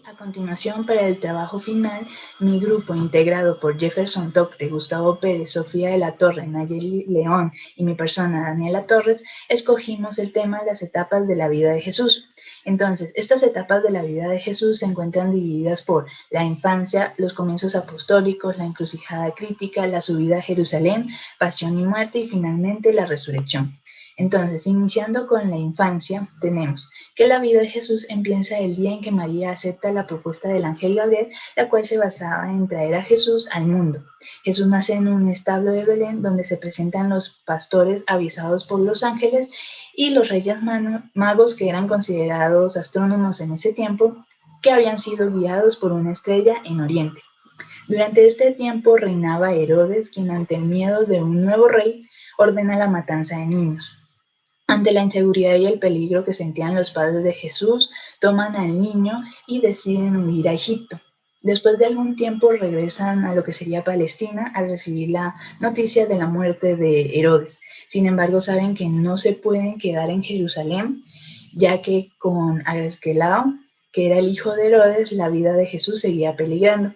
A continuación, para el trabajo final, mi grupo, integrado por Jefferson Tocte, Gustavo Pérez, Sofía de la Torre, Nayeli León y mi persona, Daniela Torres, escogimos el tema Las etapas de la vida de Jesús. Entonces, estas etapas de la vida de Jesús se encuentran divididas por la infancia, los comienzos apostólicos, la encrucijada crítica, la subida a Jerusalén, pasión y muerte y finalmente la resurrección. Entonces, iniciando con la infancia, tenemos que la vida de Jesús empieza el día en que María acepta la propuesta del ángel Gabriel, la cual se basaba en traer a Jesús al mundo. Jesús nace en un establo de Belén donde se presentan los pastores avisados por los ángeles y los reyes magos, que eran considerados astrónomos en ese tiempo, que habían sido guiados por una estrella en Oriente. Durante este tiempo reinaba Herodes, quien ante el miedo de un nuevo rey ordena la matanza de niños. Ante la inseguridad y el peligro que sentían los padres de Jesús, toman al niño y deciden huir a Egipto. Después de algún tiempo regresan a lo que sería Palestina al recibir la noticia de la muerte de Herodes. Sin embargo, saben que no se pueden quedar en Jerusalén, ya que con Arquelao, que era el hijo de Herodes, la vida de Jesús seguía peligrando.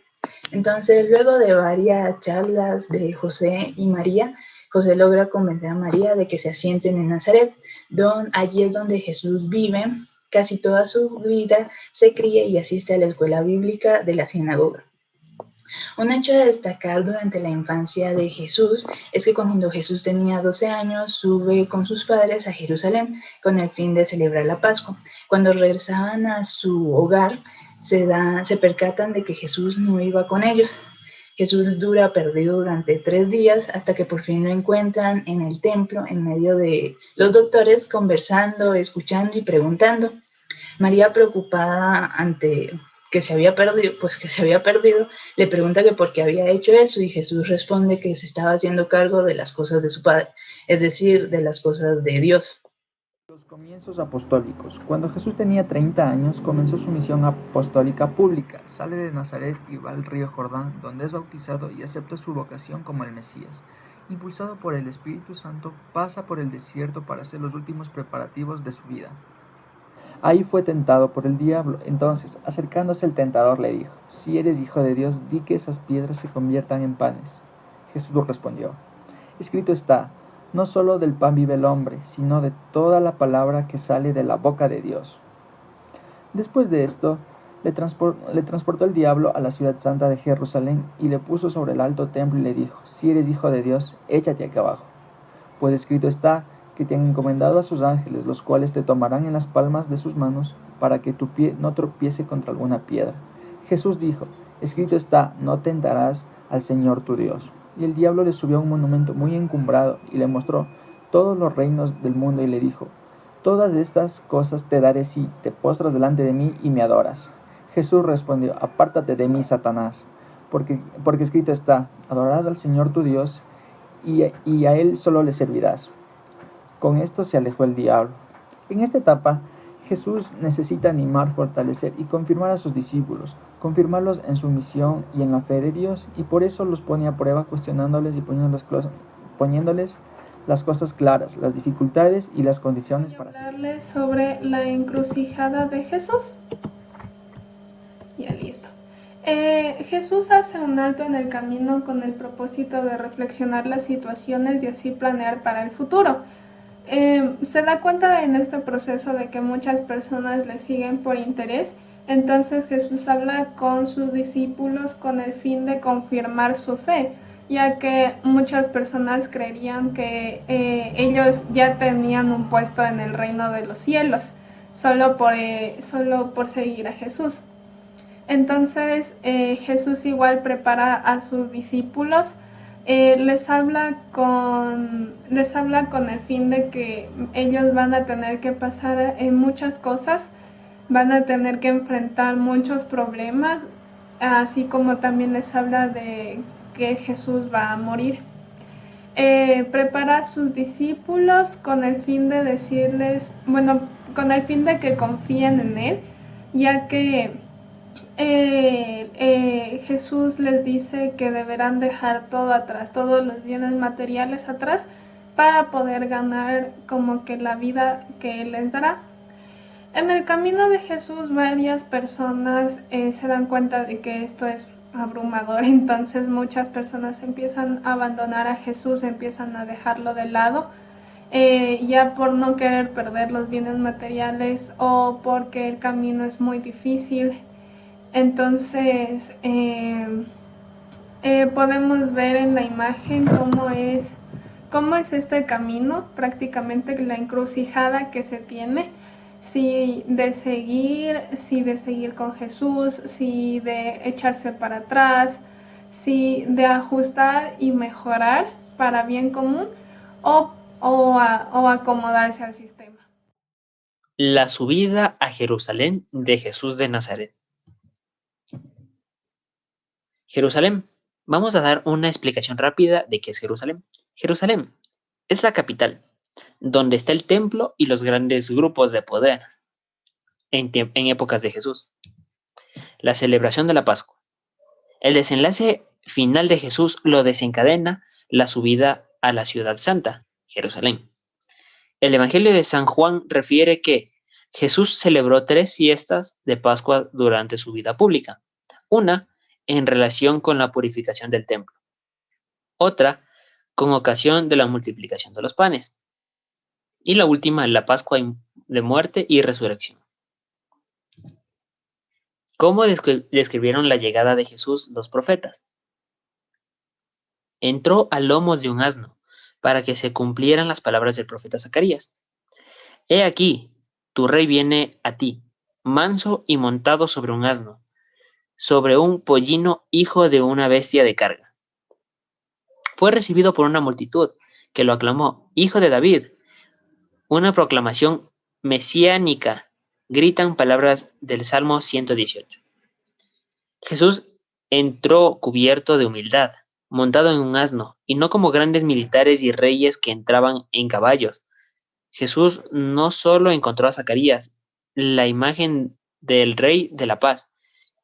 Entonces, luego de varias charlas de José y María, José logra convencer a María de que se asienten en Nazaret. Allí es donde Jesús vive. Casi toda su vida se cría y asiste a la escuela bíblica de la sinagoga. Un hecho de destacar durante la infancia de Jesús es que cuando Jesús tenía 12 años sube con sus padres a Jerusalén con el fin de celebrar la Pascua. Cuando regresaban a su hogar, se percatan de que Jesús no iba con ellos. Jesús dura perdido durante 3 días hasta que por fin lo encuentran en el templo en medio de los doctores conversando, escuchando y preguntando. María, preocupada ante que se había perdido, le pregunta que por qué había hecho eso y Jesús responde que se estaba haciendo cargo de las cosas de su Padre, es decir, de las cosas de Dios. Los comienzos apostólicos. Cuando Jesús tenía 30 años, comenzó su misión apostólica pública. Sale de Nazaret y va al río Jordán, donde es bautizado y acepta su vocación como el Mesías. Impulsado por el Espíritu Santo, pasa por el desierto para hacer los últimos preparativos de su vida. Ahí fue tentado por el diablo. Entonces, acercándose el tentador, le dijo: si eres hijo de Dios, di que esas piedras se conviertan en panes. Jesús respondió: escrito está, no solo del pan vive el hombre, sino de toda la palabra que sale de la boca de Dios. Después de esto, le transportó el diablo a la ciudad santa de Jerusalén y le puso sobre el alto templo y le dijo: si eres hijo de Dios, échate aquí abajo, pues escrito está que te han encomendado a sus ángeles, los cuales te tomarán en las palmas de sus manos, para que tu pie no tropiece contra alguna piedra. Jesús dijo: escrito está, no tentarás al Señor tu Dios. Y el diablo le subió a un monumento muy encumbrado y le mostró todos los reinos del mundo y le dijo: todas estas cosas te daré si te postras delante de mí y me adoras. Jesús respondió: apártate de mí, Satanás, porque escrito está, adorarás al Señor tu Dios y a Él solo le servirás. Con esto se alejó el diablo. En esta etapa, Jesús necesita animar, fortalecer y confirmar a sus discípulos, confirmarlos en su misión y en la fe de Dios, y por eso los pone a prueba cuestionándoles y poniéndoles las cosas claras, las dificultades y las condiciones para hablarles sobre la encrucijada de Jesús. Ya listo. Jesús hace un alto en el camino con el propósito de reflexionar las situaciones y así planear para el futuro. Se da cuenta en este proceso de que muchas personas le siguen por interés, entonces Jesús habla con sus discípulos con el fin de confirmar su fe, ya que muchas personas creerían que ellos ya tenían un puesto en el reino de los cielos, solo por seguir a Jesús. Entonces Jesús igual prepara a sus discípulos, les habla con el fin de que ellos van a tener que pasar en muchas cosas, van a tener que enfrentar muchos problemas, así como también les habla de que Jesús va a morir. Prepara a sus discípulos con el fin de decirles, con el fin de que confíen en Él, ya que Jesús les dice que deberán dejar todo atrás, todos los bienes materiales atrás, para poder ganar como que la vida que Él les dará. En el camino de Jesús varias personas se dan cuenta de que esto es abrumador, entonces muchas personas empiezan a abandonar a Jesús, empiezan a dejarlo de lado, ya por no querer perder los bienes materiales o porque el camino es muy difícil. Entonces podemos ver en la imagen cómo es este camino, prácticamente la encrucijada que se tiene, si de seguir con Jesús, si de echarse para atrás, si de ajustar y mejorar para bien común o acomodarse al sistema. La subida a Jerusalén de Jesús de Nazaret. Jerusalén. Vamos a dar una explicación rápida de qué es Jerusalén. Jerusalén es la capital, donde está el templo y los grandes grupos de poder en épocas de Jesús. La celebración de la Pascua. El desenlace final de Jesús lo desencadena la subida a la ciudad santa, Jerusalén. El Evangelio de San Juan refiere que Jesús celebró 3 fiestas de Pascua durante su vida pública. Una en relación con la purificación del templo. Otra con ocasión de la multiplicación de los panes. Y la última, la Pascua de muerte y resurrección. ¿Cómo describieron la llegada de Jesús los profetas? Entró a lomos de un asno, para que se cumplieran las palabras del profeta Zacarías. He aquí, tu rey viene a ti, manso y montado sobre un asno, sobre un pollino hijo de una bestia de carga. Fue recibido por una multitud que lo aclamó, Hijo de David. Una proclamación mesiánica, gritan palabras del Salmo 118. Jesús entró cubierto de humildad, montado en un asno, y no como grandes militares y reyes que entraban en caballos. Jesús no solo encontró a Zacarías, la imagen del Rey de la Paz,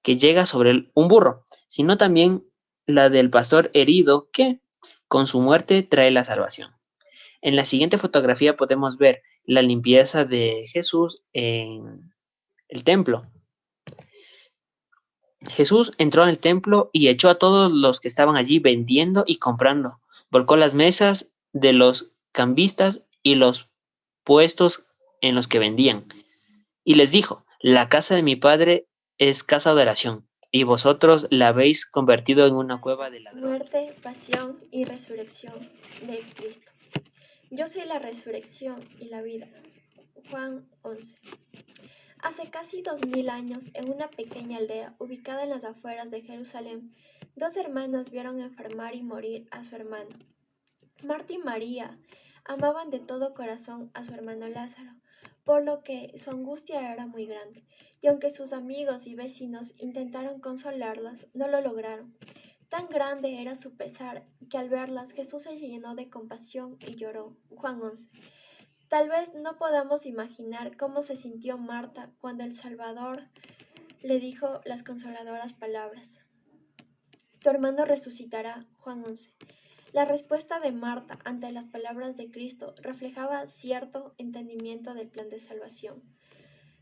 que llega sobre un burro, sino también la del pastor herido que, con su muerte, trae la salvación. En la siguiente fotografía podemos ver la limpieza de Jesús en el templo. Jesús entró en el templo y echó a todos los que estaban allí vendiendo y comprando. Volcó las mesas de los cambistas y los puestos en los que vendían. Y les dijo, la casa de mi padre es casa de oración, y vosotros la habéis convertido en una cueva de ladrones. Muerte, pasión y resurrección de Cristo. Yo soy la resurrección y la vida. Juan 11. Hace casi 2000 años, en una pequeña aldea ubicada en las afueras de Jerusalén, 2 hermanas vieron enfermar y morir a su hermano. Marta y María amaban de todo corazón a su hermano Lázaro, por lo que su angustia era muy grande, y aunque sus amigos y vecinos intentaron consolarlas, no lo lograron. Tan grande era su pesar que al verlas Jesús se llenó de compasión y lloró. Juan 11. Tal vez no podamos imaginar cómo se sintió Marta cuando el Salvador le dijo las consoladoras palabras. Tu hermano resucitará. Juan 11. La respuesta de Marta ante las palabras de Cristo reflejaba cierto entendimiento del plan de salvación.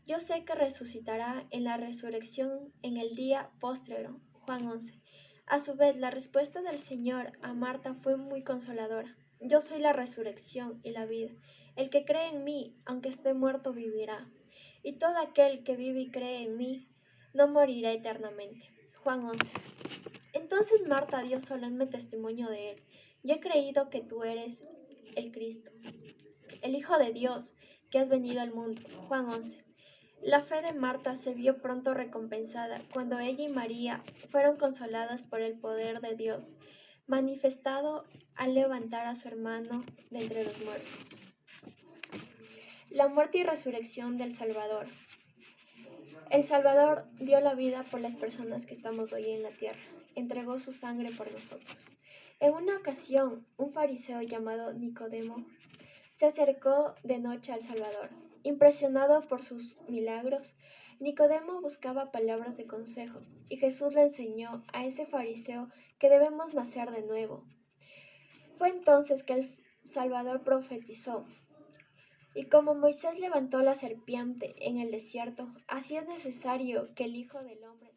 Yo sé que resucitará en la resurrección en el día postrero. Juan 11. A su vez, la respuesta del Señor a Marta fue muy consoladora. Yo soy la resurrección y la vida. El que cree en mí, aunque esté muerto, vivirá. Y todo aquel que vive y cree en mí, no morirá eternamente. Juan 11. Entonces Marta dio solemne testimonio de él. Yo he creído que tú eres el Cristo, el Hijo de Dios, que has venido al mundo. Juan 11. La fe de Marta se vio pronto recompensada cuando ella y María fueron consoladas por el poder de Dios, manifestado al levantar a su hermano de entre los muertos. La muerte y resurrección del Salvador. El Salvador dio la vida por las personas que estamos hoy en la tierra. Entregó su sangre por nosotros. En una ocasión, un fariseo llamado Nicodemo se acercó de noche al Salvador. Impresionado por sus milagros, Nicodemo buscaba palabras de consejo, y Jesús le enseñó a ese fariseo que debemos nacer de nuevo. Fue entonces que el Salvador profetizó: Y como Moisés levantó la serpiente en el desierto, así es necesario que el Hijo del Hombre